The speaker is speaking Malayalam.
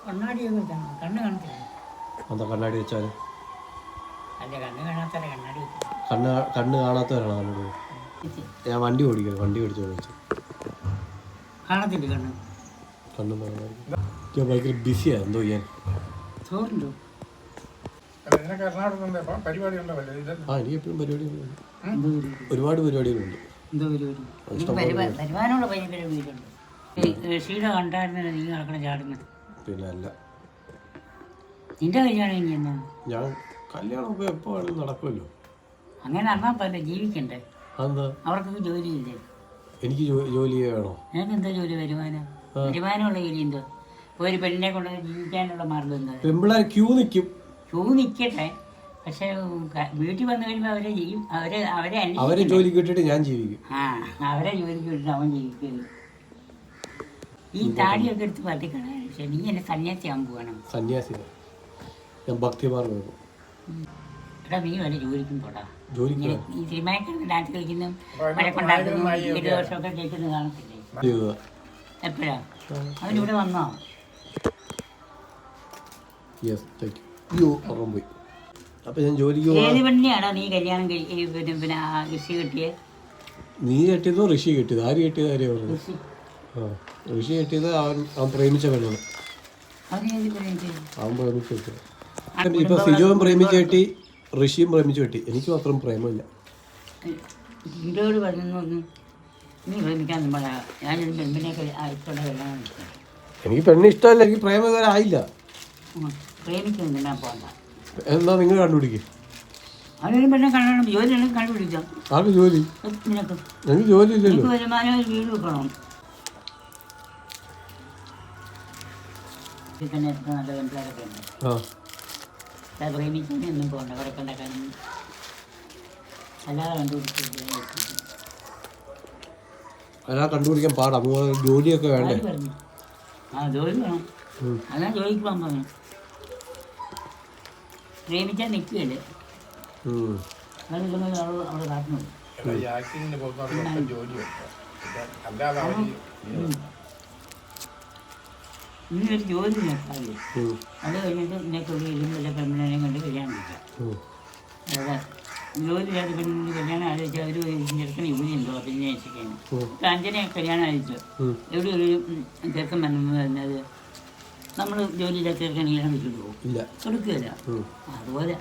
കണ്ണാടിയൊക്കെ വെച്ചാൽ കണ്ണ് കാണത്തില്ല. എന്താ കണ്ണാടി വെച്ചാൽ? അല്ല കണ്ണ് കാണാത്തല്ല കണ്ണാടി വെച്ചു. കണ്ണ് കാണാത്തവരാണോ കണ്ണാടി? ഞാൻ വണ്ടി ഓടിക്കണം, വണ്ടി ഓടിച്ചു ചോദിച്ചു. കാണത്തില്ല കണ്ണ്. കണ്ണ് ഭയങ്കര ബിസിയാണ്. എന്തോ ചെയ്യാൻ? ചോറുണ്ടോ? ആ എനിക്ക് എപ്പോഴും പരിപാടികളുണ്ട്, ഒരുപാട് പരിപാടികളുണ്ട്. എന്തോ പരിപാടി? വരുമാനമുള്ള ഭയങ്കര വീടുണ്ട്. ഋഷിയുടെ കണ്ടായിരുന്നു നീ നടക്കണ ചാടുന്നത്. പിന്നെ അല്ല, നിന്റെ കല്യാണം ഇനി എന്നാ? ഞാൻ കല്യാണം ഇപ്പോൾ എപ്പോൾ വേണമെങ്കിലും നടക്കുമല്ലോ. അങ്ങനെ നടന്നാൽ പോലെ ജീവിക്കണ്ടേ? അതെന്താ? അവർക്കൊക്കെ ജോലിയില്ലേ? എനിക്ക് ജോലി വേണോ? നിനക്ക് എന്താ ജോലി? വരുമാനമുള്ള ജോലി എന്തോ? ഒരു പെണ്ണിനെ കൊണ്ട് ജീവിക്കാനുള്ള മാർഗം എന്താ? പെമ്പിള്ളേർ ക്യൂ നിൽക്കും. ക്യൂ നിൽക്കട്ടെ, പക്ഷെ വീട്ടിൽ വന്നു കഴിയുമ്പോൾ അവരെ ചെയ്യും. അവരെ ജോലി കിട്ടിയിട്ട് ഞാൻ ജീവിക്കും. ആ, അവരെ ജോലിക്ക് വിട്ടിട്ട് അവൻ ജീവിക്കുന്നു. ഈ താടിയൊക്കെ എടുത്ത് പറ്റിക്കണം. പക്ഷെ നീ എന്നെ സന്യാസിയാകാൻ പോകണം. സന്യാസി ഞാൻ ഭക്തിമാർഗം. എടാ നീ വല്ല ജോലിക്കും പോടാ. ഈ സിനിമയൊക്കെ ഡാൻസ് കളിക്കുന്നു, മഴക്കൊണ്ടാക്കുന്നു, 7 വർഷമൊക്കെ കേൾക്കുന്നത് കാണത്തില്ലേ? എപ്പോഴാ അവനിവിടെ വന്നോ? അപ്പൊ ഞാൻ ജോലിക്ക് ഏത് പെണ്ണിയാണോ നീ കല്യാണം പിന്നെ ഋഷി കിട്ടിയത്? നീ കെട്ടിയതോ ഋഷി കെട്ടിയത്? ആര് കെട്ടിയത്? ആരെയാ പറഞ്ഞത്? ഋഷി കെട്ടിയത് അവൻ പ്രേമിച്ച പെണ്ണാണ്. അവൻ പ്രേമിച്ച് കെട്ടിയത്. ഇപ്പൊ സിജോൻ പ്രേമിച്ച് കെട്ടി, ഋഷിയും പ്രേമിച്ച് കെട്ടി. എനിക്ക് മാത്രം പ്രേമമില്ല. എനിക്ക് പെണ്ണ് ഇഷ്ടമല്ല, എനിക്ക് പ്രേമം ഇതുവരെ ആയില്ല. എന്താ നിങ്ങൾ കണ്ടുപിടിക്കും? ആർക്ക് ജോലി? എനിക്ക് ജോലി ഇല്ലല്ലോ. പ്രേമിക്കാനൊന്നും പോകണ്ട, വടക്കുണ്ടാക്കാനൊന്നും. അല്ലാതെ കണ്ടുപിടിക്കാൻ പാടാ. ജോലിയൊക്കെ വേണ്ടേ? ആ ജോലി വേണം. അതാ ജോലിക്ക് പോകാൻ പറഞ്ഞു. പ്രേമിച്ചാൽ നിൽക്കുകയല്ലേ, അവിടെ കാട്ടുന്നു. നീ ഒരു ജോലി നോക്കാതെ അത് കഴിഞ്ഞിട്ട് നിനക്കുള്ള വല്ല പെണ്ണിനെ കണ്ട് കല്യാണം കഴിക്കാം. അതെ, ജോലിയില്ലാത്ത പെണ്ണിന് കല്യാണം ആലോചിച്ചാൽ അവർ ചെറുക്കൻ ഇവിടെ ഉണ്ടോ പിന്നെ അന്വേഷിക്കാൻ. ഇപ്പം അഞ്ജനെ കല്യാണം അയച്ചു, എവിടെ ഒരു ചെറുക്കൻ വന്നത് പറഞ്ഞത് നമ്മൾ ജോലിയില്ലാത്ത ചെറുക്കൻ കല്യാണം വെച്ചിട്ട് പോകും, കൊടുക്കുകയില്ല. അതുപോലെ